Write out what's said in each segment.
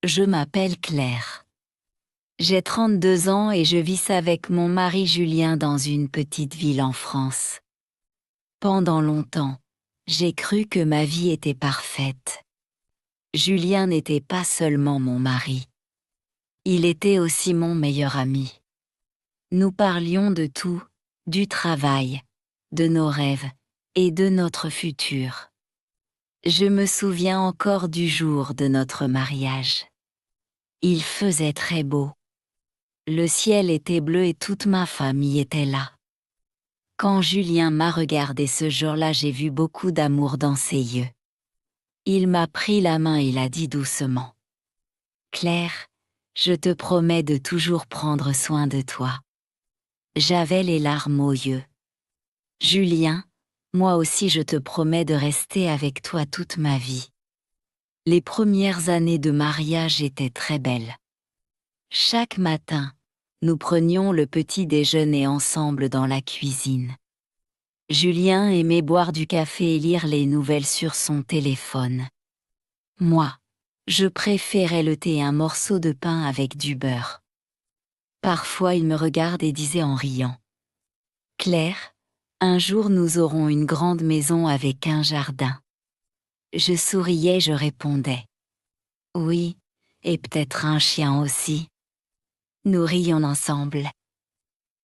Je m'appelle Claire. J'ai 32 ans et je vis avec mon mari Julien dans une petite ville en France. Pendant longtemps, j'ai cru que ma vie était parfaite. Julien n'était pas seulement mon mari. Il était aussi mon meilleur ami. Nous parlions de tout, du travail, de nos rêves et de notre futur. Je me souviens encore du jour de notre mariage. Il faisait très beau. Le ciel était bleu et toute ma famille était là. Quand Julien m'a regardé ce jour-là, j'ai vu beaucoup d'amour dans ses yeux. Il m'a pris la main et il a dit doucement: Claire, je te promets de toujours prendre soin de toi. J'avais les larmes aux yeux. Julien, moi aussi je te promets de rester avec toi toute ma vie. Les premières années de mariage étaient très belles. Chaque matin, nous prenions le petit déjeuner ensemble dans la cuisine. Julien aimait boire du café et lire les nouvelles sur son téléphone. Moi, je préférais le thé et un morceau de pain avec du beurre. Parfois il me regardait et disait en riant: Claire, un jour nous aurons une grande maison avec un jardin. Je souriais, je répondais: oui, et peut-être un chien aussi. Nous rions ensemble.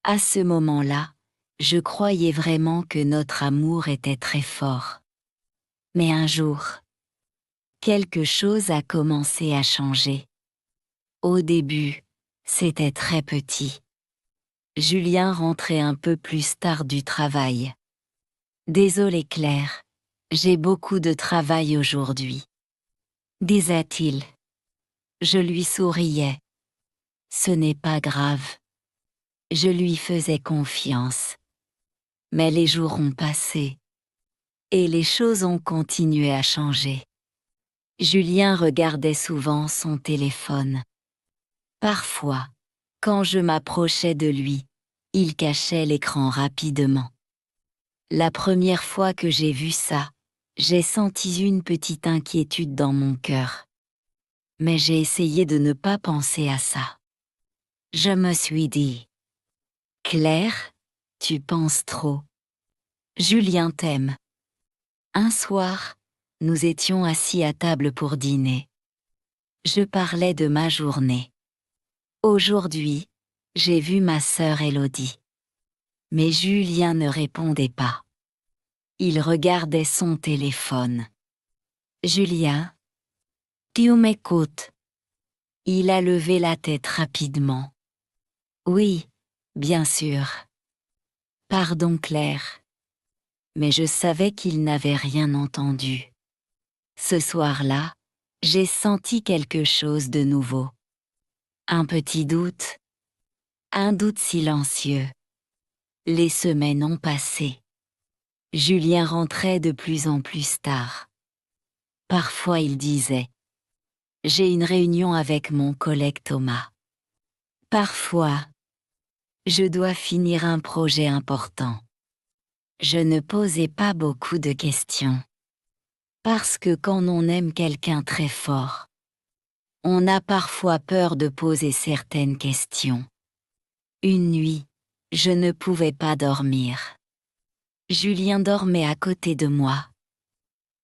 À ce moment-là, je croyais vraiment que notre amour était très fort. Mais un jour, quelque chose a commencé à changer. Au début, c'était très petit. Julien rentrait un peu plus tard du travail. Désolé Claire, j'ai beaucoup de travail aujourd'hui, disait-il. Je lui souriais. Ce n'est pas grave. Je lui faisais confiance. Mais les jours ont passé. Et les choses ont continué à changer. Julien regardait souvent son téléphone. Parfois, quand je m'approchais de lui, il cachait l'écran rapidement. La première fois que j'ai vu ça, j'ai senti une petite inquiétude dans mon cœur. Mais j'ai essayé de ne pas penser à ça. Je me suis dit: Claire, tu penses trop. Julien t'aime. Un soir, nous étions assis à table pour dîner. Je parlais de ma journée. Aujourd'hui, j'ai vu ma sœur Élodie. Mais Julien ne répondait pas. Il regardait son téléphone. Julien, tu m'écoutes? Il a levé la tête rapidement. Oui, bien sûr. Pardon Claire. Mais je savais qu'il n'avait rien entendu. Ce soir-là, j'ai senti quelque chose de nouveau. Un petit doute. Un doute silencieux. Les semaines ont passé. Julien rentrait de plus en plus tard. Parfois il disait: j'ai une réunion avec mon collègue Thomas. Parfois, je dois finir un projet important. Je ne posais pas beaucoup de questions. Parce que quand on aime quelqu'un très fort, on a parfois peur de poser certaines questions. Une nuit, je ne pouvais pas dormir. Julien dormait à côté de moi.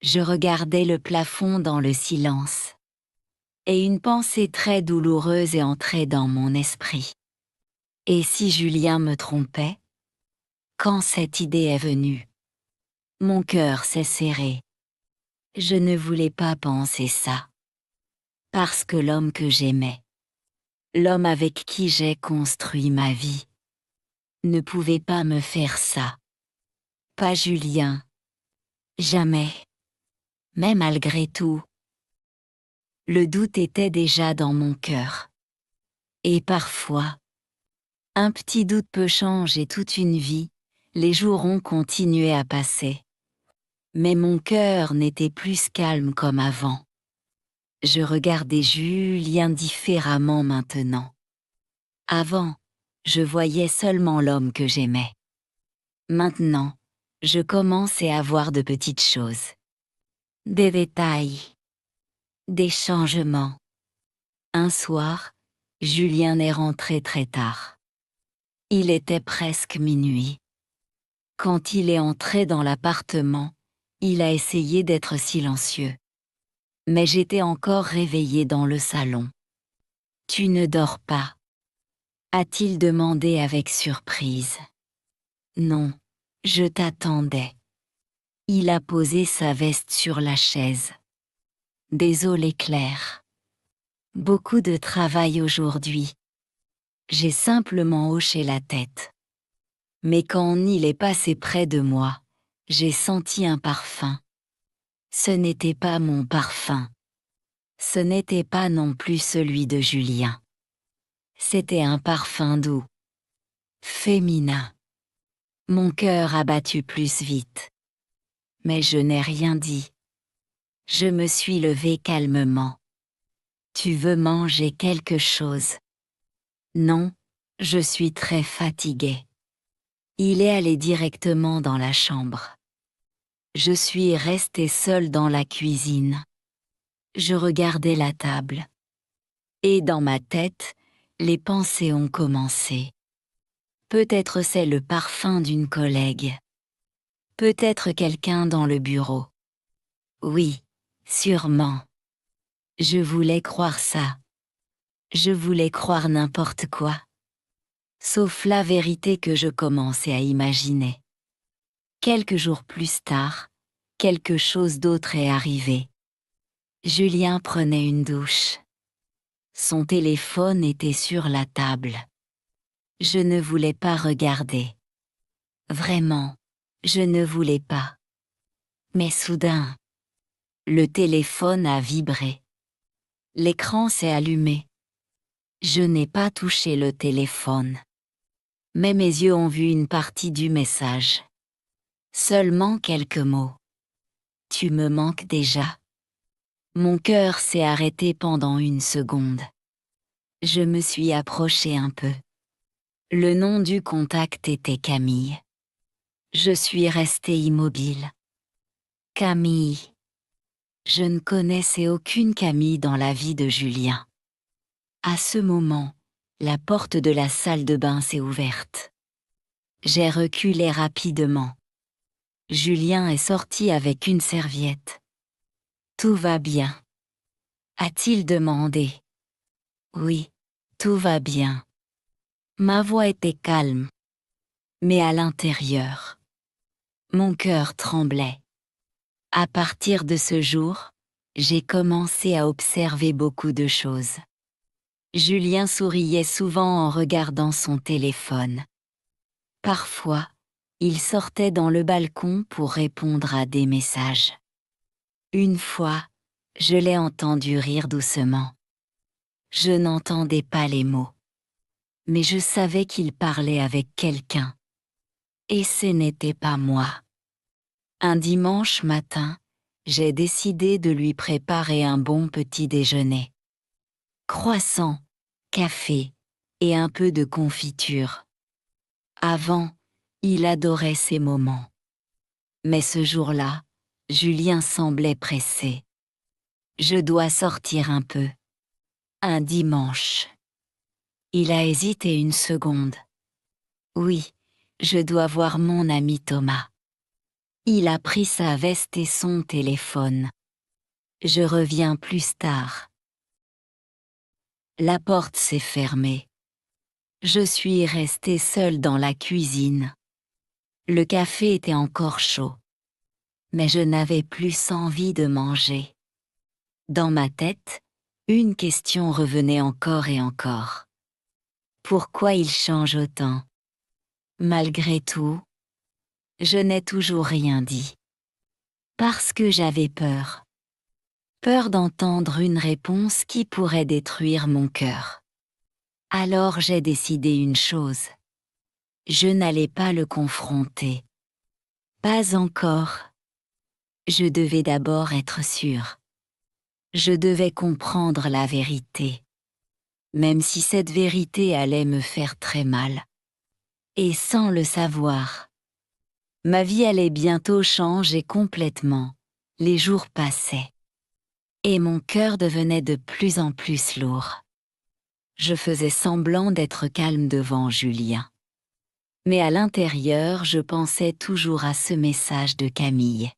Je regardais le plafond dans le silence. Et une pensée très douloureuse est entrée dans mon esprit. Et si Julien me trompait? Quand cette idée est venue, mon cœur s'est serré. Je ne voulais pas penser ça. Parce que l'homme que j'aimais, l'homme avec qui j'ai construit ma vie, ne pouvait pas me faire ça. Pas Julien. Jamais. Mais malgré tout, le doute était déjà dans mon cœur. Et parfois, un petit doute peut changer toute une vie. Les jours ont continué à passer. Mais mon cœur n'était plus calme comme avant. Je regardais Julien différemment maintenant. Avant, je voyais seulement l'homme que j'aimais. Maintenant, je commençais à voir de petites choses. Des détails. Des changements. Un soir, Julien est rentré très tard. Il était presque minuit. Quand il est entré dans l'appartement, il a essayé d'être silencieux. Mais j'étais encore réveillée dans le salon. « Tu ne dors pas ?» a-t-il demandé avec surprise. « Non, je t'attendais. » Il a posé sa veste sur la chaise. « Désolé Claire. Beaucoup de travail aujourd'hui. » J'ai simplement hoché la tête. Mais quand il est passé près de moi, j'ai senti un parfum. Ce n'était pas mon parfum. Ce n'était pas non plus celui de Julien. C'était un parfum doux, féminin. Mon cœur a battu plus vite. Mais je n'ai rien dit. Je me suis levée calmement. « Tu veux manger quelque chose ? » « Non, je suis très fatiguée. » Il est allé directement dans la chambre. Je suis restée seule dans la cuisine. Je regardais la table. Et dans ma tête, les pensées ont commencé. Peut-être c'est le parfum d'une collègue. Peut-être quelqu'un dans le bureau. Oui, sûrement. Je voulais croire ça. Je voulais croire n'importe quoi. Sauf la vérité que je commençais à imaginer. Quelques jours plus tard, quelque chose d'autre est arrivé. Julien prenait une douche. Son téléphone était sur la table. Je ne voulais pas regarder. Vraiment, je ne voulais pas. Mais soudain, le téléphone a vibré. L'écran s'est allumé. Je n'ai pas touché le téléphone. Mais mes yeux ont vu une partie du message. Seulement quelques mots. « Tu me manques déjà. » Mon cœur s'est arrêté pendant une seconde. Je me suis approchée un peu. Le nom du contact était Camille. Je suis restée immobile. Camille. Je ne connaissais aucune Camille dans la vie de Julien. À ce moment, la porte de la salle de bain s'est ouverte. J'ai reculé rapidement. Julien est sorti avec une serviette. « Tout va bien ?» a-t-il demandé. « Oui, tout va bien. » Ma voix était calme. Mais à l'intérieur, mon cœur tremblait. À partir de ce jour, j'ai commencé à observer beaucoup de choses. Julien souriait souvent en regardant son téléphone. Parfois, il sortait dans le balcon pour répondre à des messages. Une fois, je l'ai entendu rire doucement. Je n'entendais pas les mots. Mais je savais qu'il parlait avec quelqu'un. Et ce n'était pas moi. Un dimanche matin, j'ai décidé de lui préparer un bon petit déjeuner. Croissant, café et un peu de confiture. Avant, il adorait ces moments. Mais ce jour-là, Julien semblait pressé. Je dois sortir un peu. Un dimanche. Il a hésité une seconde. Oui, je dois voir mon ami Thomas. Il a pris sa veste et son téléphone. Je reviens plus tard. La porte s'est fermée. Je suis restée seule dans la cuisine. Le café était encore chaud. Mais je n'avais plus envie de manger. Dans ma tête, une question revenait encore et encore. Pourquoi il change autant? Malgré tout, je n'ai toujours rien dit. Parce que j'avais peur. Peur d'entendre une réponse qui pourrait détruire mon cœur. Alors j'ai décidé une chose. Je n'allais pas le confronter. Pas encore. Je devais d'abord être sûre. Je devais comprendre la vérité. Même si cette vérité allait me faire très mal. Et sans le savoir. Ma vie allait bientôt changer complètement. Les jours passaient. Et mon cœur devenait de plus en plus lourd. Je faisais semblant d'être calme devant Julien. Mais à l'intérieur, je pensais toujours à ce message de Camille.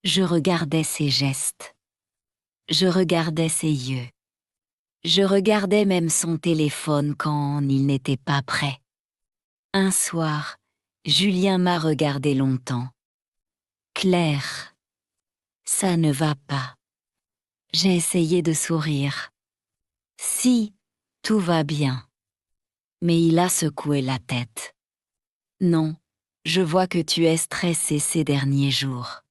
Je regardais ses gestes. Je regardais ses yeux. Je regardais même son téléphone quand il n'était pas prêt. Un soir, Julien m'a regardé longtemps. Claire, ça ne va pas. J'ai essayé de sourire. Si, tout va bien. Mais il a secoué la tête. Non, je vois que tu es stressé ces derniers jours.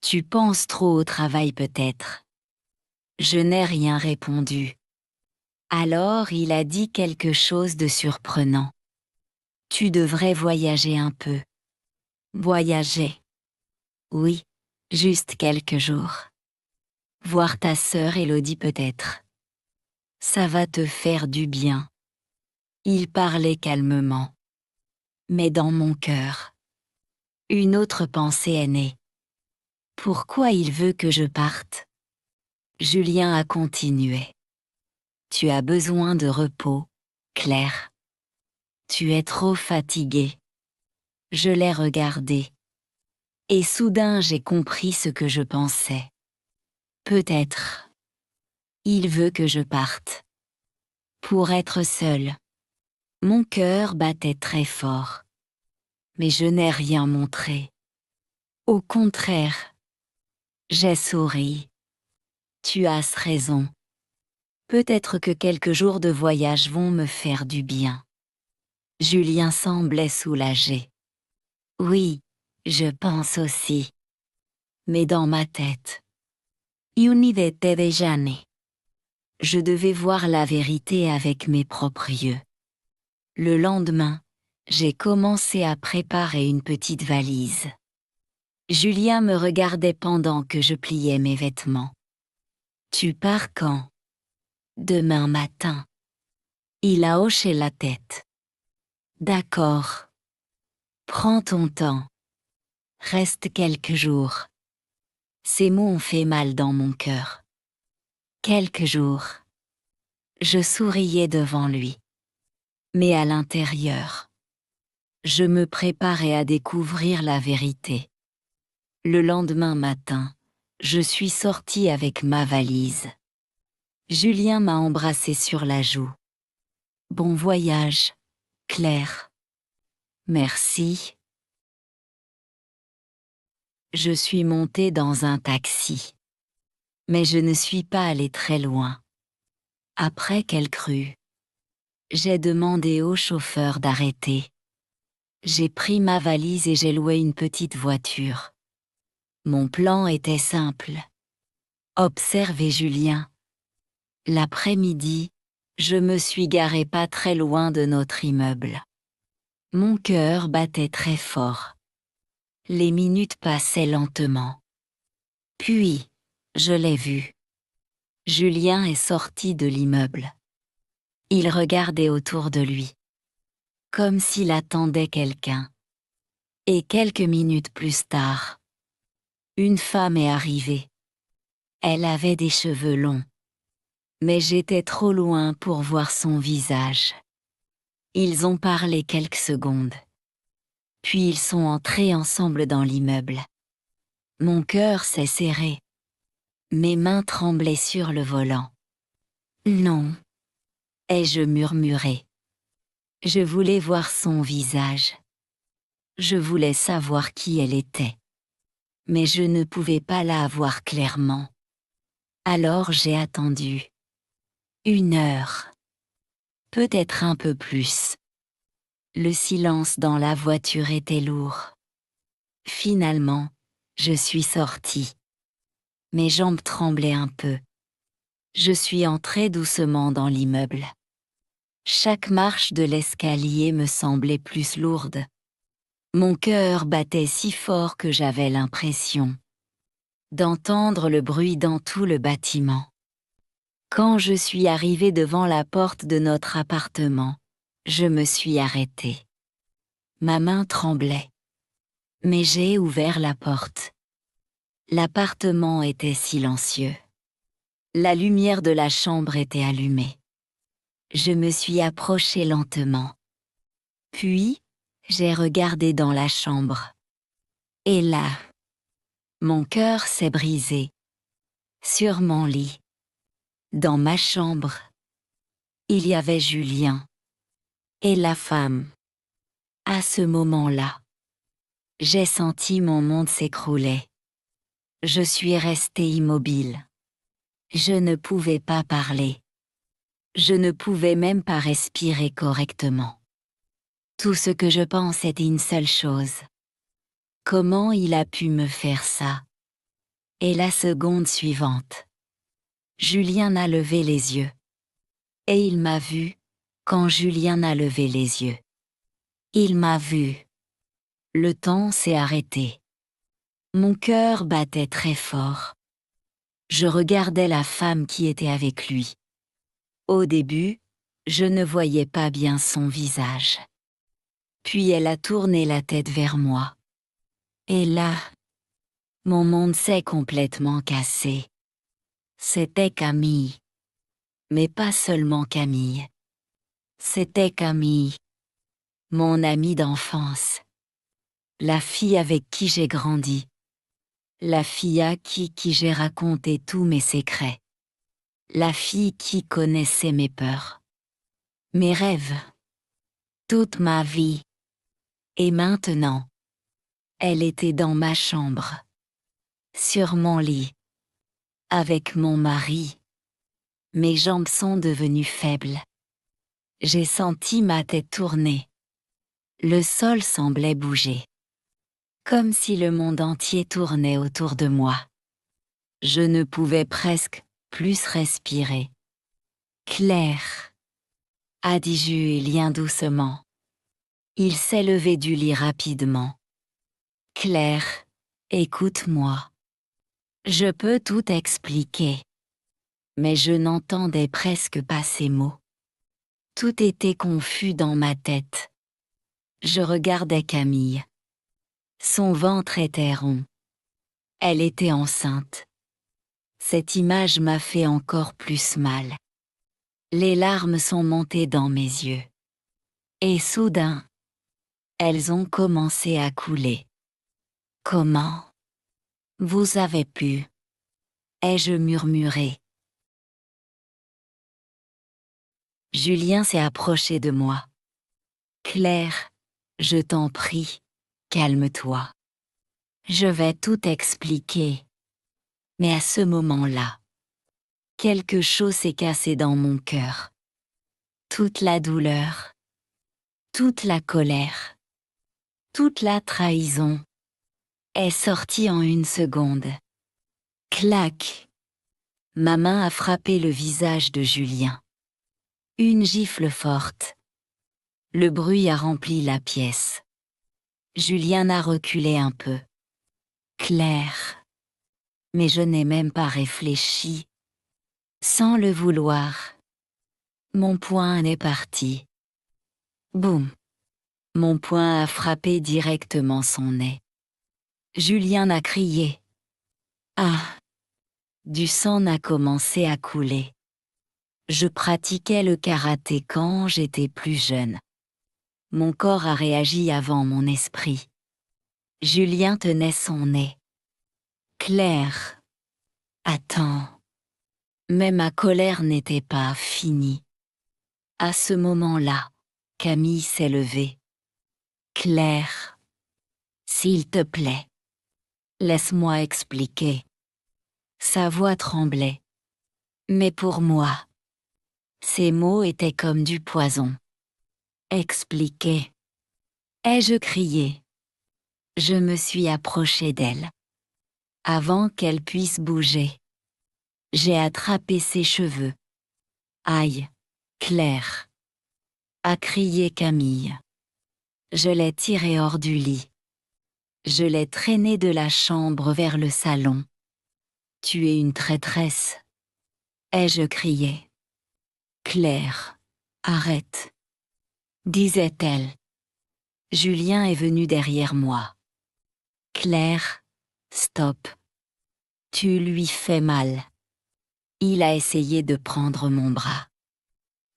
Tu penses trop au travail peut-être. Je n'ai rien répondu. Alors il a dit quelque chose de surprenant. Tu devrais voyager un peu. Voyager. Oui, juste quelques jours. Voir ta sœur Élodie peut-être. Ça va te faire du bien. Il parlait calmement. Mais dans mon cœur, une autre pensée est née. Pourquoi il veut que je parte? Julien a continué. Tu as besoin de repos, Claire. Tu es trop fatiguée. Je l'ai regardé. Et soudain j'ai compris ce que je pensais. Peut-être. Il veut que je parte. Pour être seule. Mon cœur battait très fort. Mais je n'ai rien montré. Au contraire. J'ai souri. Tu as raison. Peut-être que quelques jours de voyage vont me faire du bien. Julien semblait soulagé. Oui, je pense aussi. Mais dans ma tête. Unidete de Jane. Je devais voir la vérité avec mes propres yeux. Le lendemain, j'ai commencé à préparer une petite valise. Julien me regardait pendant que je pliais mes vêtements. Tu pars quand? Demain matin. Il a hoché la tête. D'accord. Prends ton temps. Reste quelques jours. Ces mots ont fait mal dans mon cœur. Quelques jours. Je souriais devant lui. Mais à l'intérieur, je me préparais à découvrir la vérité. Le lendemain matin, je suis sortie avec ma valise. Julien m'a embrassée sur la joue. Bon voyage, Claire. Merci. Je suis montée dans un taxi. Mais je ne suis pas allée très loin. Après qu'elle crut, j'ai demandé au chauffeur d'arrêter. J'ai pris ma valise et j'ai loué une petite voiture. Mon plan était simple. Observer Julien. L'après-midi, je me suis garée pas très loin de notre immeuble. Mon cœur battait très fort. Les minutes passaient lentement. Puis, je l'ai vu. Julien est sorti de l'immeuble. Il regardait autour de lui, comme s'il attendait quelqu'un. Et quelques minutes plus tard, une femme est arrivée. Elle avait des cheveux longs. Mais j'étais trop loin pour voir son visage. Ils ont parlé quelques secondes. Puis ils sont entrés ensemble dans l'immeuble. Mon cœur s'est serré. Mes mains tremblaient sur le volant. Non. Ai-je murmuré. Je voulais voir son visage. Je voulais savoir qui elle était. Mais je ne pouvais pas la voir clairement. Alors j'ai attendu. 1 heure. Peut-être un peu plus. Le silence dans la voiture était lourd. Finalement, je suis sortie. Mes jambes tremblaient un peu. Je suis entrée doucement dans l'immeuble. Chaque marche de l'escalier me semblait plus lourde. Mon cœur battait si fort que j'avais l'impression d'entendre le bruit dans tout le bâtiment. Quand je suis arrivée devant la porte de notre appartement, je me suis arrêtée. Ma main tremblait. Mais j'ai ouvert la porte. L'appartement était silencieux. La lumière de la chambre était allumée. Je me suis approchée lentement. Puis, j'ai regardé dans la chambre. Et là, mon cœur s'est brisé. Sur mon lit, dans ma chambre, il y avait Julien. Et la femme. À ce moment-là, j'ai senti mon monde s'écrouler. Je suis restée immobile. Je ne pouvais pas parler. Je ne pouvais même pas respirer correctement. Tout ce que je pense est une seule chose. Comment il a pu me faire ça? Et la seconde suivante, Julien a levé les yeux. Et il m'a vu quand Julien a levé les yeux. Il m'a vu. Le temps s'est arrêté. Mon cœur battait très fort. Je regardais la femme qui était avec lui. Au début, je ne voyais pas bien son visage. Puis elle a tourné la tête vers moi. Et là, mon monde s'est complètement cassé. C'était Camille. Mais pas seulement Camille. C'était Camille, mon amie d'enfance. La fille avec qui j'ai grandi. La fille à qui j'ai raconté tous mes secrets. La fille qui connaissait mes peurs. Mes rêves. Toute ma vie. Et maintenant, elle était dans ma chambre. Sur mon lit. Avec mon mari. Mes jambes sont devenues faibles. J'ai senti ma tête tourner. Le sol semblait bouger. Comme si le monde entier tournait autour de moi. Je ne pouvais presque plus respirer. Claire, a dit Julien doucement. Il s'est levé du lit rapidement. Claire, écoute-moi. Je peux tout expliquer. Mais je n'entendais presque pas ces mots. Tout était confus dans ma tête. Je regardais Camille. Son ventre était rond. Elle était enceinte. Cette image m'a fait encore plus mal. Les larmes sont montées dans mes yeux. Et soudain, elles ont commencé à couler. Comment vous avez pu? Ai-je murmuré. Julien s'est approché de moi. Claire, je t'en prie, calme-toi. Je vais tout expliquer. Mais à ce moment-là, quelque chose s'est cassé dans mon cœur. Toute la douleur, toute la colère, toute la trahison est sortie en une seconde. Clac! Ma main a frappé le visage de Julien. Une gifle forte. Le bruit a rempli la pièce. Julien a reculé un peu. Claire. Mais je n'ai même pas réfléchi. Sans le vouloir. Mon poing est parti. Boum! Mon poing a frappé directement son nez. Julien a crié. Ah! Du sang a commencé à couler. Je pratiquais le karaté quand j'étais plus jeune. Mon corps a réagi avant mon esprit. Julien tenait son nez. Claire. Attends. Mais ma colère n'était pas finie. À ce moment-là, Camille s'est levée. Claire. S'il te plaît. Laisse-moi expliquer. Sa voix tremblait. Mais pour moi, ces mots étaient comme du poison. Expliquer. Ai-je crié? Je me suis approchée d'elle. Avant qu'elle puisse bouger. J'ai attrapé ses cheveux. Aïe, Claire, a crié Camille. Je l'ai tirée hors du lit. Je l'ai traînée de la chambre vers le salon. Tu es une traîtresse, ai-je crié. Claire, arrête, disait-elle. Julien est venu derrière moi. Claire, stop. Tu lui fais mal. Il a essayé de prendre mon bras.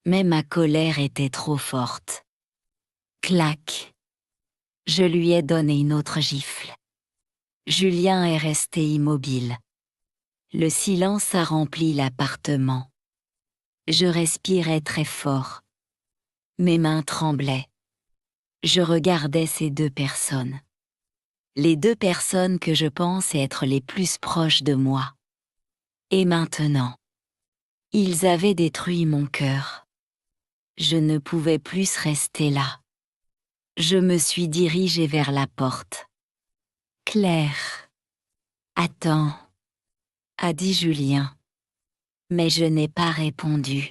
Mais ma colère était trop forte. Clac! Je lui ai donné une autre gifle. Julien est resté immobile. Le silence a rempli l'appartement. Je respirais très fort. Mes mains tremblaient. Je regardais ces deux personnes. Les deux personnes que je pense être les plus proches de moi. Et maintenant, ils avaient détruit mon cœur. Je ne pouvais plus rester là. Je me suis dirigée vers la porte. « Claire. »« Attends, » a dit Julien. Mais je n'ai pas répondu.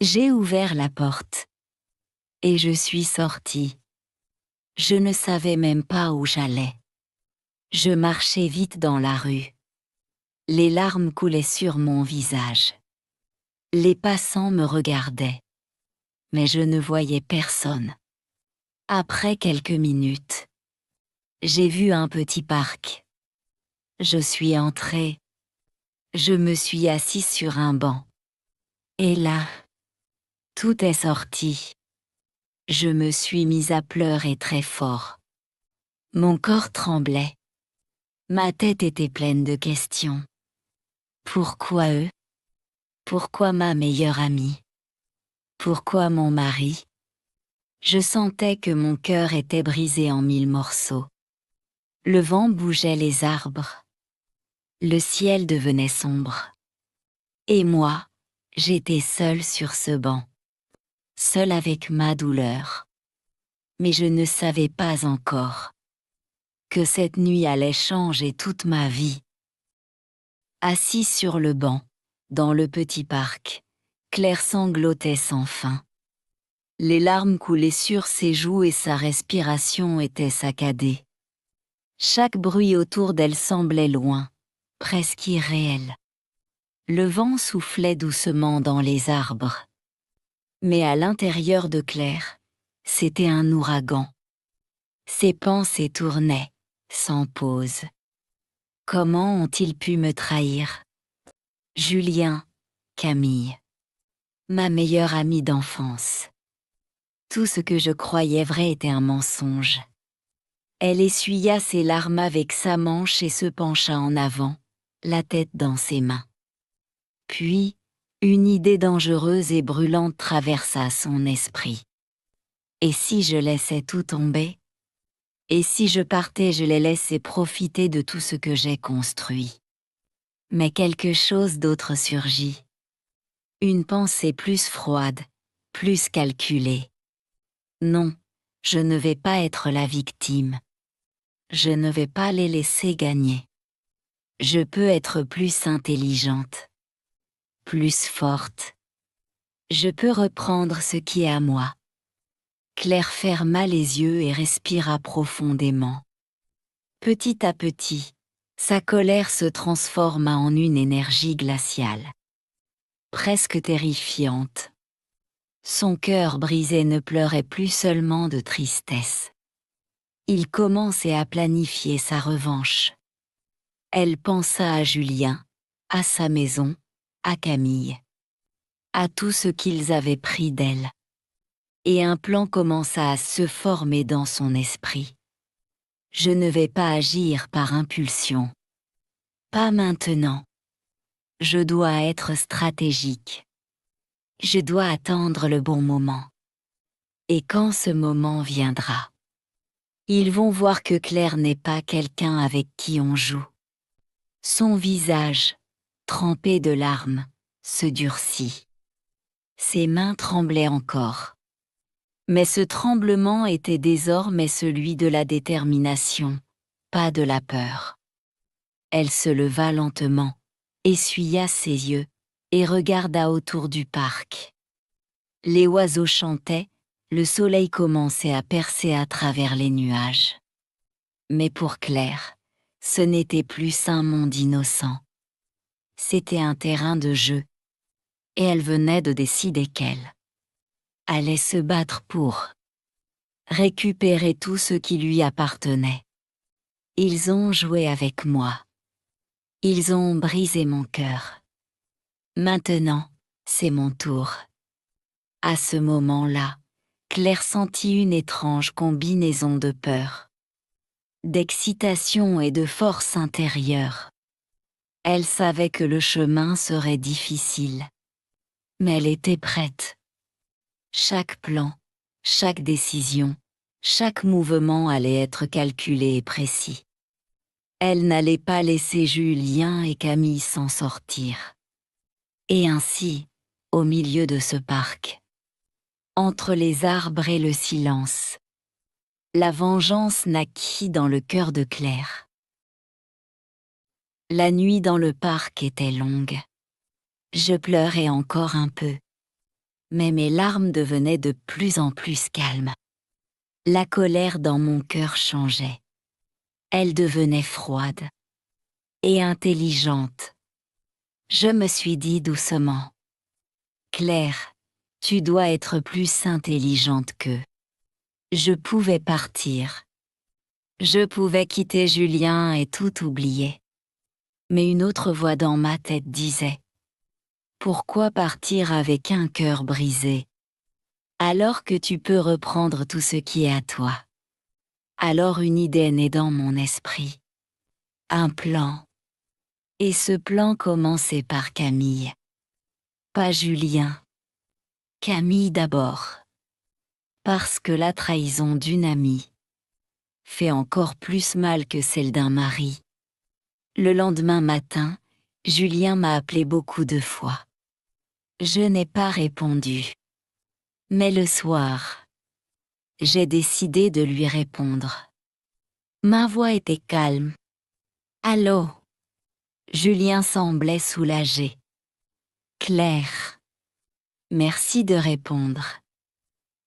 J'ai ouvert la porte. Et je suis sortie. Je ne savais même pas où j'allais. Je marchais vite dans la rue. Les larmes coulaient sur mon visage. Les passants me regardaient. Mais je ne voyais personne. Après quelques minutes, j'ai vu un petit parc. Je suis entrée. Je me suis assise sur un banc. Et là, tout est sorti. Je me suis mise à pleurer très fort. Mon corps tremblait. Ma tête était pleine de questions. Pourquoi eux? Pourquoi ma meilleure amie? Pourquoi mon mari? Je sentais que mon cœur était brisé en 1000 morceaux. Le vent bougeait les arbres. Le ciel devenait sombre. Et moi, j'étais seule sur ce banc. Seule avec ma douleur. Mais je ne savais pas encore que cette nuit allait changer toute ma vie. Assise sur le banc, dans le petit parc, Claire sanglotait sans fin. Les larmes coulaient sur ses joues et sa respiration était saccadée. Chaque bruit autour d'elle semblait loin, presque irréel. Le vent soufflait doucement dans les arbres. Mais à l'intérieur de Claire, c'était un ouragan. Ses pensées tournaient, sans pause. Comment ont-ils pu me trahir? Julien, Camille. Ma meilleure amie d'enfance. Tout ce que je croyais vrai était un mensonge. Elle essuya ses larmes avec sa manche et se pencha en avant, la tête dans ses mains. Puis, une idée dangereuse et brûlante traversa son esprit. Et si je laissais tout tomber? Et si je partais, je les laissais profiter de tout ce que j'ai construit? Mais quelque chose d'autre surgit. Une pensée plus froide, plus calculée. Non, je ne vais pas être la victime. Je ne vais pas les laisser gagner. Je peux être plus intelligente, plus forte. Je peux reprendre ce qui est à moi. Claire ferma les yeux et respira profondément. Petit à petit, sa colère se transforma en une énergie glaciale. Presque terrifiante. Son cœur brisé ne pleurait plus seulement de tristesse. Il commençait à planifier sa revanche. Elle pensa à Julien, à sa maison, à Camille, à tout ce qu'ils avaient pris d'elle. Et un plan commença à se former dans son esprit. Je ne vais pas agir par impulsion. Pas maintenant. Je dois être stratégique. Je dois attendre le bon moment. Et quand ce moment viendra, ils vont voir que Claire n'est pas quelqu'un avec qui on joue. Son visage, trempé de larmes, se durcit. Ses mains tremblaient encore. Mais ce tremblement était désormais celui de la détermination, pas de la peur. Elle se leva lentement, essuya ses yeux, et regarda autour du parc. Les oiseaux chantaient, le soleil commençait à percer à travers les nuages. Mais pour Claire, ce n'était plus un monde innocent. C'était un terrain de jeu. Et elle venait de décider qu'elle allait se battre pour récupérer tout ce qui lui appartenait. Ils ont joué avec moi. Ils ont brisé mon cœur. Maintenant, c'est mon tour. À ce moment-là, Claire sentit une étrange combinaison de peur, d'excitation et de force intérieure. Elle savait que le chemin serait difficile, mais elle était prête. Chaque plan, chaque décision, chaque mouvement allait être calculé et précis. Elle n'allait pas laisser Julien et Camille s'en sortir. Et ainsi, au milieu de ce parc, entre les arbres et le silence, la vengeance naquit dans le cœur de Claire. La nuit dans le parc était longue. Je pleurais encore un peu, mais mes larmes devenaient de plus en plus calmes. La colère dans mon cœur changeait. Elle devenait froide et intelligente. Je me suis dit doucement: Claire, tu dois être plus intelligente qu'eux. Je pouvais partir. Je pouvais quitter Julien et tout oublier. Mais une autre voix dans ma tête disait: pourquoi partir avec un cœur brisé, alors que tu peux reprendre tout ce qui est à toi? Alors une idée naît dans mon esprit. Un plan. Et ce plan commençait par Camille. Pas Julien. Camille d'abord. Parce que la trahison d'une amie fait encore plus mal que celle d'un mari. Le lendemain matin, Julien m'a appelé beaucoup de fois. Je n'ai pas répondu. Mais le soir, j'ai décidé de lui répondre. Ma voix était calme. Allô? Julien semblait soulagé. Claire. Merci de répondre.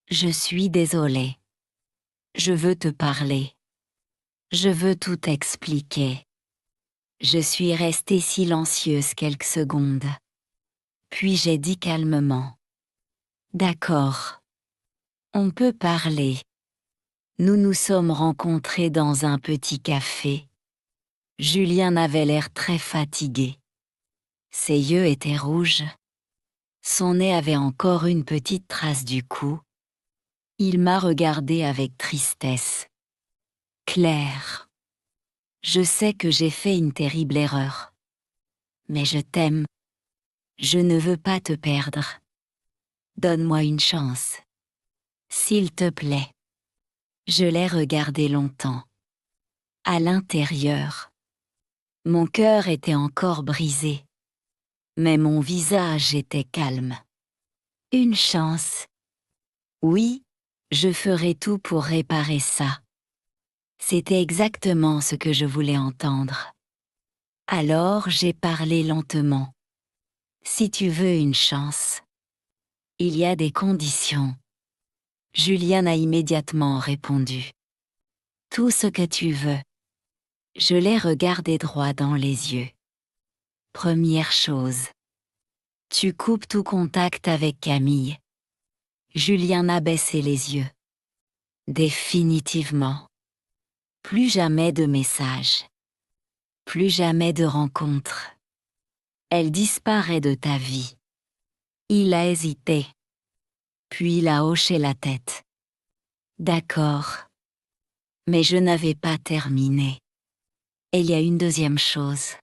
Je suis désolée. Je veux te parler. Je veux tout expliquer. Je suis restée silencieuse quelques secondes. Puis j'ai dit calmement: d'accord. On peut parler. Nous nous sommes rencontrés dans un petit café. Julien avait l'air très fatigué. Ses yeux étaient rouges. Son nez avait encore une petite trace du coup. Il m'a regardée avec tristesse. Claire, je sais que j'ai fait une terrible erreur. Mais je t'aime. Je ne veux pas te perdre. Donne-moi une chance. S'il te plaît. Je l'ai regardé longtemps. À l'intérieur, mon cœur était encore brisé. Mais mon visage était calme. Une chance. Oui, je ferai tout pour réparer ça. C'était exactement ce que je voulais entendre. Alors j'ai parlé lentement. Si tu veux une chance, il y a des conditions. Julien a immédiatement répondu. Tout ce que tu veux. Je l'ai regardé droit dans les yeux. Première chose. Tu coupes tout contact avec Camille. Julien a baissé les yeux. Définitivement. Plus jamais de messages. Plus jamais de rencontres. Elle disparaît de ta vie. Il a hésité. Puis il a hoché la tête. D'accord. Mais je n'avais pas terminé. Et il y a une deuxième chose.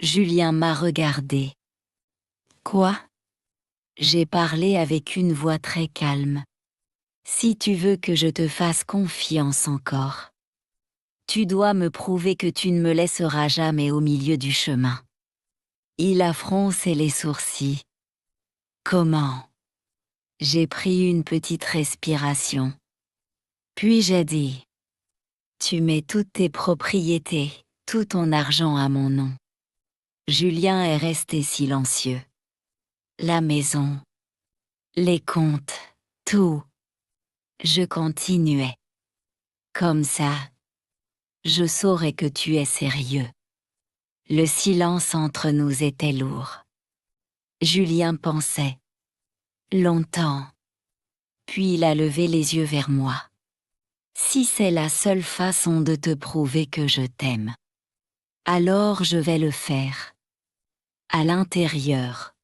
Julien m'a regardé. Quoi? J'ai parlé avec une voix très calme. Si tu veux que je te fasse confiance encore, tu dois me prouver que tu ne me laisseras jamais au milieu du chemin. Il a froncé les sourcils. Comment? J'ai pris une petite respiration. Puis j'ai dit: tu mets toutes tes propriétés, tout ton argent à mon nom. Julien est resté silencieux. La maison, les comptes, tout. Je continuais. Comme ça, je saurais que tu es sérieux. Le silence entre nous était lourd. Julien pensait. Longtemps. Puis il a levé les yeux vers moi. Si c'est la seule façon de te prouver que je t'aime, alors je vais le faire. À l'intérieur,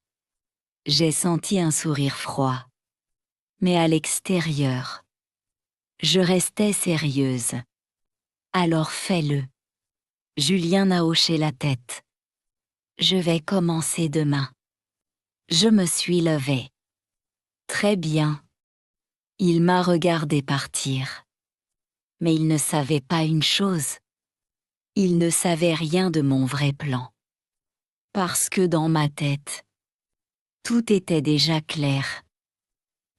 j'ai senti un sourire froid. Mais à l'extérieur, je restais sérieuse. Alors fais-le. Julien a hoché la tête. Je vais commencer demain. Je me suis levée. Très bien. Il m'a regardé partir. Mais il ne savait pas une chose. Il ne savait rien de mon vrai plan. Parce que dans ma tête, tout était déjà clair.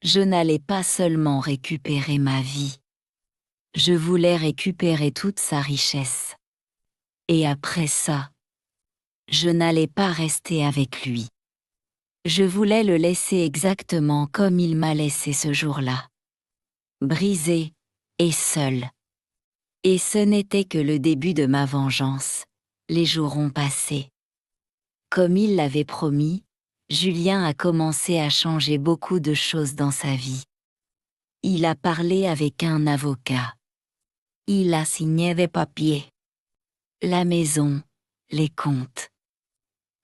Je n'allais pas seulement récupérer ma vie. Je voulais récupérer toute sa richesse. Et après ça, je n'allais pas rester avec lui. Je voulais le laisser exactement comme il m'a laissé ce jour-là. Brisé et seul. Et ce n'était que le début de ma vengeance. Les jours ont passé. Comme il l'avait promis, Julien a commencé à changer beaucoup de choses dans sa vie. Il a parlé avec un avocat. Il a signé des papiers. La maison, les comptes,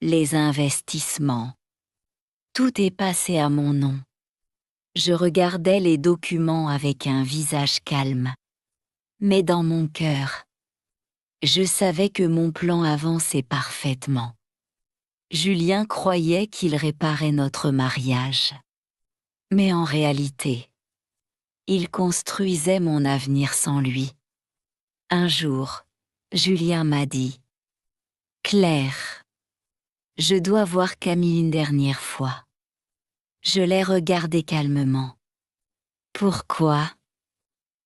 les investissements. Tout est passé à mon nom. Je regardais les documents avec un visage calme. Mais dans mon cœur, je savais que mon plan avançait parfaitement. Julien croyait qu'il réparait notre mariage. Mais en réalité, il construisait mon avenir sans lui. Un jour, Julien m'a dit « Claire, je dois voir Camille une dernière fois. » Je l'ai regardé calmement. Pourquoi?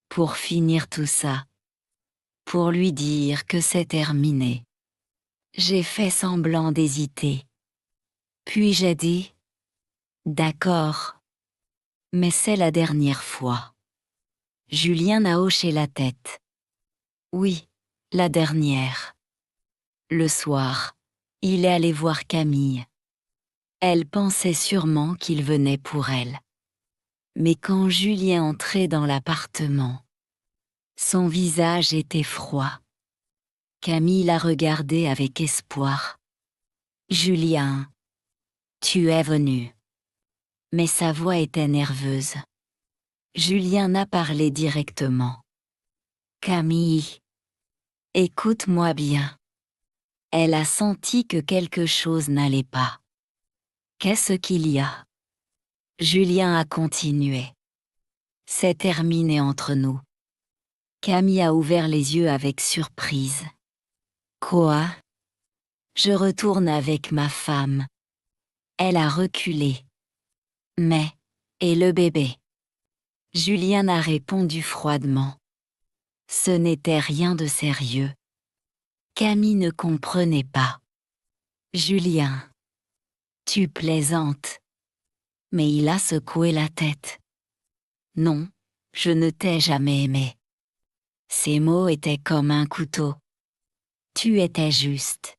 Pour finir tout ça. Pour lui dire que c'est terminé. J'ai fait semblant d'hésiter. Puis j'ai dit « D'accord, mais c'est la dernière fois. » Julien a hoché la tête. Oui, la dernière. Le soir, il est allé voir Camille. Elle pensait sûrement qu'il venait pour elle. Mais quand Julien entrait dans l'appartement, son visage était froid. Camille l'a regardé avec espoir. « Julien, tu es venu. » Mais sa voix était nerveuse. Julien a parlé directement. « Camille, écoute-moi bien. » Elle a senti que quelque chose n'allait pas. « Qu'est-ce qu'il y a ?» Julien a continué. « C'est terminé entre nous. » Camille a ouvert les yeux avec surprise. « Quoi? » Je retourne avec ma femme. Elle a reculé. « Mais, et le bébé ?» Julien a répondu froidement. Ce n'était rien de sérieux. Camille ne comprenait pas. « Julien, tu plaisantes. » Mais il a secoué la tête. « Non, je ne t'ai jamais aimé. » Ces mots étaient comme un couteau. Tu étais juste.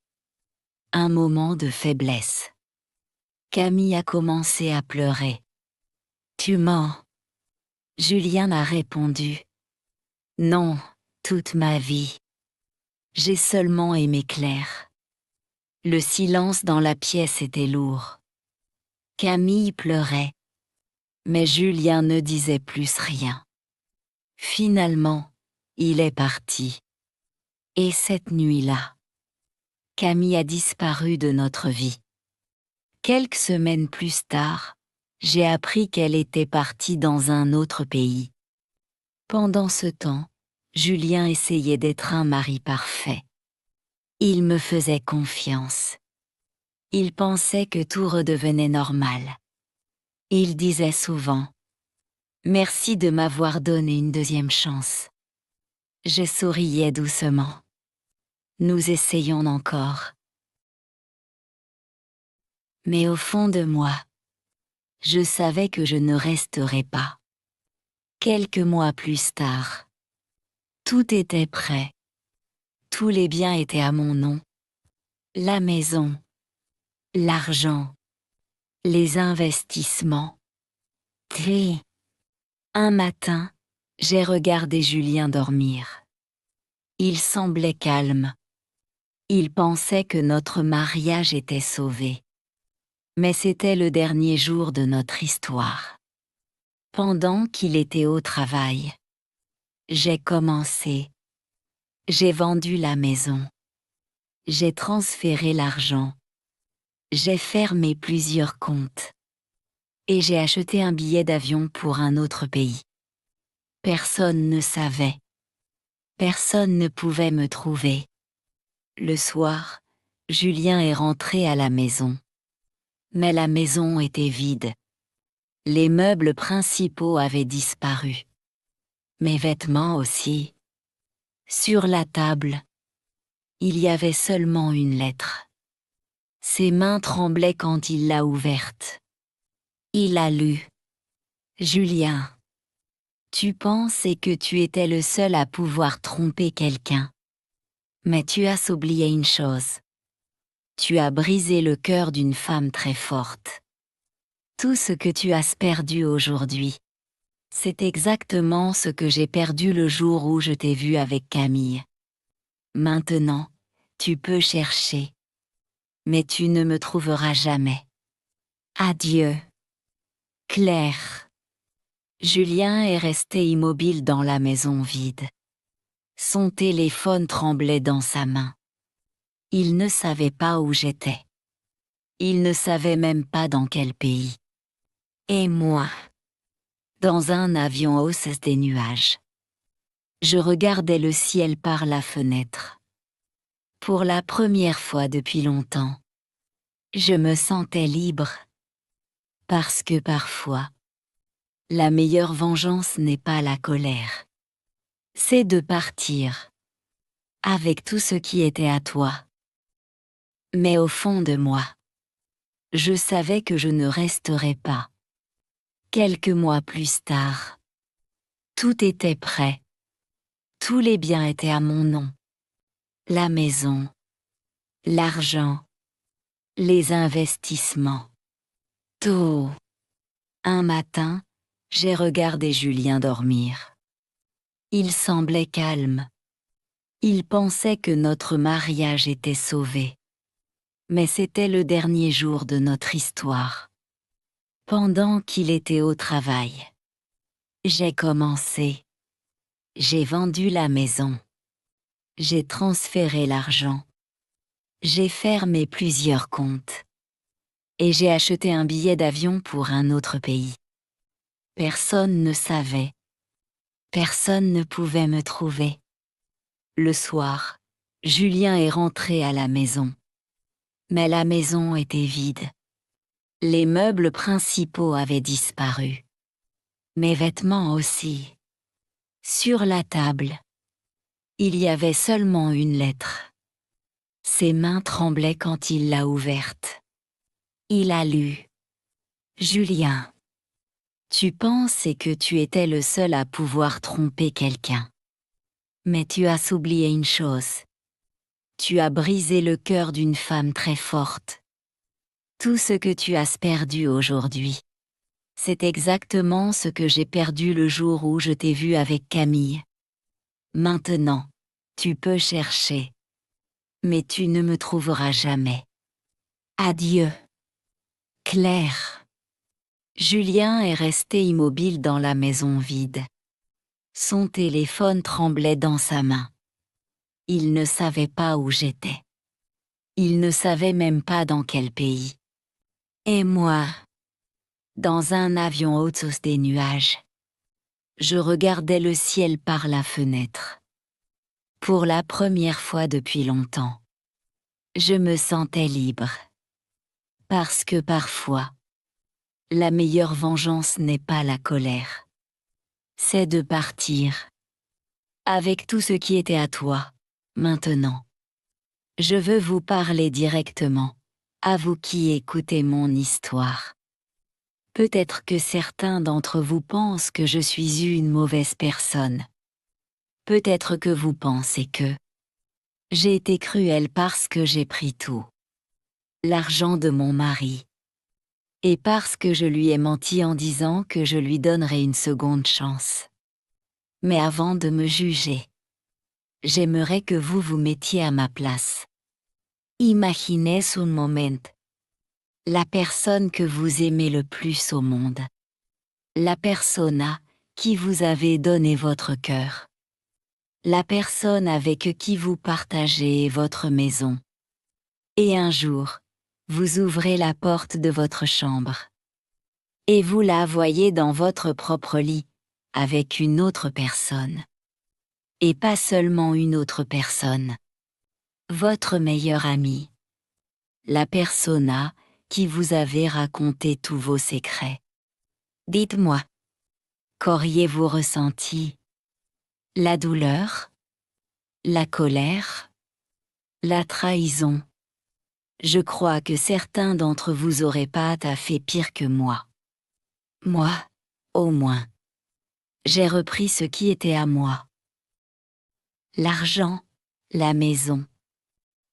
Un moment de faiblesse. Camille a commencé à pleurer. Tu mens. Julien a répondu. Non, toute ma vie. J'ai seulement aimé Claire. Le silence dans la pièce était lourd. Camille pleurait. Mais Julien ne disait plus rien. Finalement, il est parti. Et cette nuit-là, Camille a disparu de notre vie. Quelques semaines plus tard, j'ai appris qu'elle était partie dans un autre pays. Pendant ce temps, Julien essayait d'être un mari parfait. Il me faisait confiance. Il pensait que tout redevenait normal. Il disait souvent « Merci de m'avoir donné une deuxième chance. » Je souriais doucement. Nous essayons encore. Mais au fond de moi, je savais que je ne resterais pas. Quelques mois plus tard, tout était prêt. Tous les biens étaient à mon nom. La maison, l'argent, les investissements. Et un matin, j'ai regardé Julien dormir. Il semblait calme. Il pensait que notre mariage était sauvé. Mais c'était le dernier jour de notre histoire. Pendant qu'il était au travail, j'ai commencé. J'ai vendu la maison. J'ai transféré l'argent. J'ai fermé plusieurs comptes. Et j'ai acheté un billet d'avion pour un autre pays. Personne ne savait. Personne ne pouvait me trouver. Le soir, Julien est rentré à la maison. Mais la maison était vide. Les meubles principaux avaient disparu. Mes vêtements aussi. Sur la table, il y avait seulement une lettre. Ses mains tremblaient quand il l'a ouverte. Il a lu. Julien, tu pensais que tu étais le seul à pouvoir tromper quelqu'un. Mais tu as oublié une chose. Tu as brisé le cœur d'une femme très forte. Tout ce que tu as perdu aujourd'hui, c'est exactement ce que j'ai perdu le jour où je t'ai vu avec Camille. Maintenant, tu peux chercher. Mais tu ne me trouveras jamais. Adieu. Claire. Julien est resté immobile dans la maison vide. Son téléphone tremblait dans sa main. Il ne savait pas où j'étais. Il ne savait même pas dans quel pays. Et moi, dans un avion hausse des nuages. Je regardais le ciel par la fenêtre. Pour la première fois depuis longtemps, je me sentais libre. Parce que parfois, la meilleure vengeance n'est pas la colère. C'est de partir. Avec tout ce qui était à toi. Mais au fond de moi, je savais que je ne resterais pas. Quelques mois plus tard, tout était prêt. Tous les biens étaient à mon nom. La maison, l'argent, les investissements. Tôt. Un matin, j'ai regardé Julien dormir. Il semblait calme. Il pensait que notre mariage était sauvé. Mais c'était le dernier jour de notre histoire. Pendant qu'il était au travail, j'ai commencé. J'ai vendu la maison. J'ai transféré l'argent. J'ai fermé plusieurs comptes. Et j'ai acheté un billet d'avion pour un autre pays. Personne ne savait. Personne ne pouvait me trouver. Le soir, Julien est rentré à la maison. Mais la maison était vide. Les meubles principaux avaient disparu. Mes vêtements aussi. Sur la table, il y avait seulement une lettre. Ses mains tremblaient quand il l'a ouverte. Il a lu. Julien, tu pensais que tu étais le seul à pouvoir tromper quelqu'un. Mais tu as oublié une chose. Tu as brisé le cœur d'une femme très forte. Tout ce que tu as perdu aujourd'hui, c'est exactement ce que j'ai perdu le jour où je t'ai vu avec Camille. Maintenant, tu peux chercher. Mais tu ne me trouveras jamais. Adieu. Claire. Julien est resté immobile dans la maison vide. Son téléphone tremblait dans sa main. Il ne savait pas où j'étais. Il ne savait même pas dans quel pays. Et moi, dans un avion au-dessus des nuages, je regardais le ciel par la fenêtre. Pour la première fois depuis longtemps, je me sentais libre. Parce que parfois, la meilleure vengeance n'est pas la colère. C'est de partir. Avec tout ce qui était à toi, maintenant. Je veux vous parler directement, à vous qui écoutez mon histoire. Peut-être que certains d'entre vous pensent que je suis une mauvaise personne. Peut-être que vous pensez que j'ai été cruelle parce que j'ai pris tout. L'argent de mon mari. Et parce que je lui ai menti en disant que je lui donnerais une seconde chance. Mais avant de me juger, j'aimerais que vous vous mettiez à ma place. Imaginez un moment. La personne que vous aimez le plus au monde. La persona qui vous avez donné votre cœur. La personne avec qui vous partagez votre maison. Et un jour, vous ouvrez la porte de votre chambre. Et vous la voyez dans votre propre lit, avec une autre personne. Et pas seulement une autre personne. Votre meilleur ami. La persona qui vous avait raconté tous vos secrets. Dites-moi, qu'auriez-vous ressenti? La douleur? La colère? La trahison? Je crois que certains d'entre vous auraient pas fait pire que moi. Moi, au moins. J'ai repris ce qui était à moi. L'argent, la maison.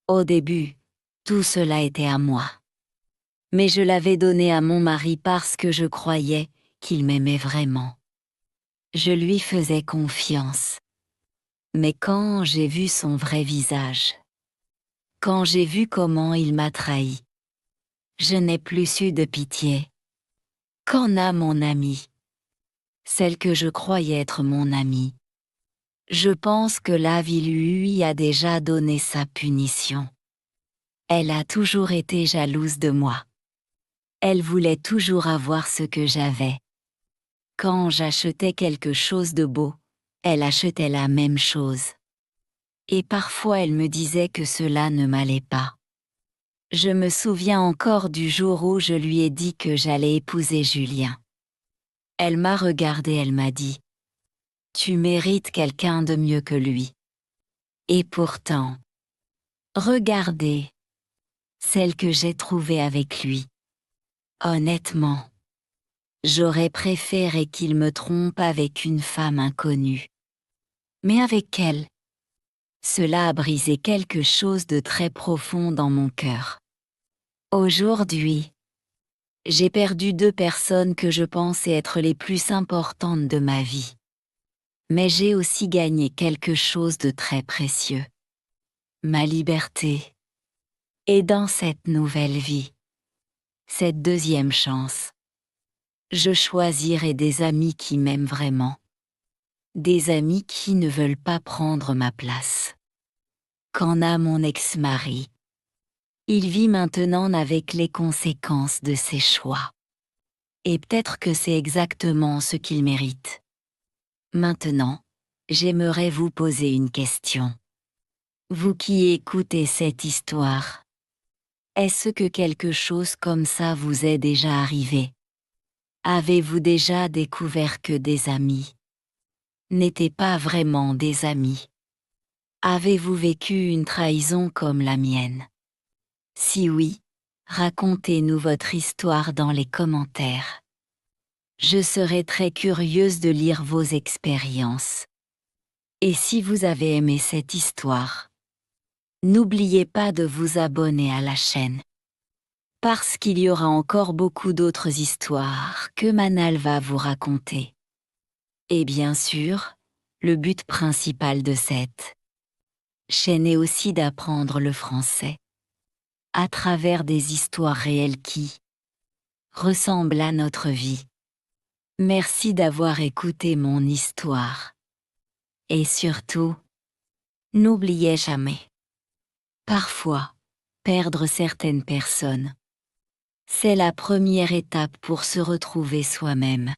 Au début, tout cela était à moi. Mais je l'avais donné à mon mari parce que je croyais qu'il m'aimait vraiment. Je lui faisais confiance. Mais quand j'ai vu son vrai visage, quand j'ai vu comment il m'a trahi, je n'ai plus eu de pitié. Qu'en a mon amie? Celle que je croyais être mon amie. Je pense que la vie lui a déjà donné sa punition. Elle a toujours été jalouse de moi. Elle voulait toujours avoir ce que j'avais. Quand j'achetais quelque chose de beau, elle achetait la même chose. Et parfois elle me disait que cela ne m'allait pas. Je me souviens encore du jour où je lui ai dit que j'allais épouser Julien. Elle m'a regardé, elle m'a dit « Tu mérites quelqu'un de mieux que lui. » Et pourtant, regardez, celle que j'ai trouvée avec lui. Honnêtement, j'aurais préféré qu'il me trompe avec une femme inconnue. Mais avec elle, cela a brisé quelque chose de très profond dans mon cœur. Aujourd'hui, j'ai perdu 2 personnes que je pensais être les plus importantes de ma vie. Mais j'ai aussi gagné quelque chose de très précieux. Ma liberté. Et dans cette nouvelle vie, cette deuxième chance, je choisirai des amis qui m'aiment vraiment. Des amis qui ne veulent pas prendre ma place. Qu'en a mon ex-mari? Il vit maintenant avec les conséquences de ses choix. Et peut-être que c'est exactement ce qu'il mérite. Maintenant, j'aimerais vous poser une question. Vous qui écoutez cette histoire, est-ce que quelque chose comme ça vous est déjà arrivé? Avez-vous déjà découvert que des amis n'étaient pas vraiment des amis? Avez-vous vécu une trahison comme la mienne? Si oui, racontez-nous votre histoire dans les commentaires. Je serai très curieuse de lire vos expériences. Et si vous avez aimé cette histoire, n'oubliez pas de vous abonner à la chaîne. Parce qu'il y aura encore beaucoup d'autres histoires que Manal va vous raconter. Et bien sûr, le but principal de cette chaîne est aussi d'apprendre le français à travers des histoires réelles qui ressemblent à notre vie. Merci d'avoir écouté mon histoire. Et surtout, n'oubliez jamais. Parfois, perdre certaines personnes, c'est la première étape pour se retrouver soi-même.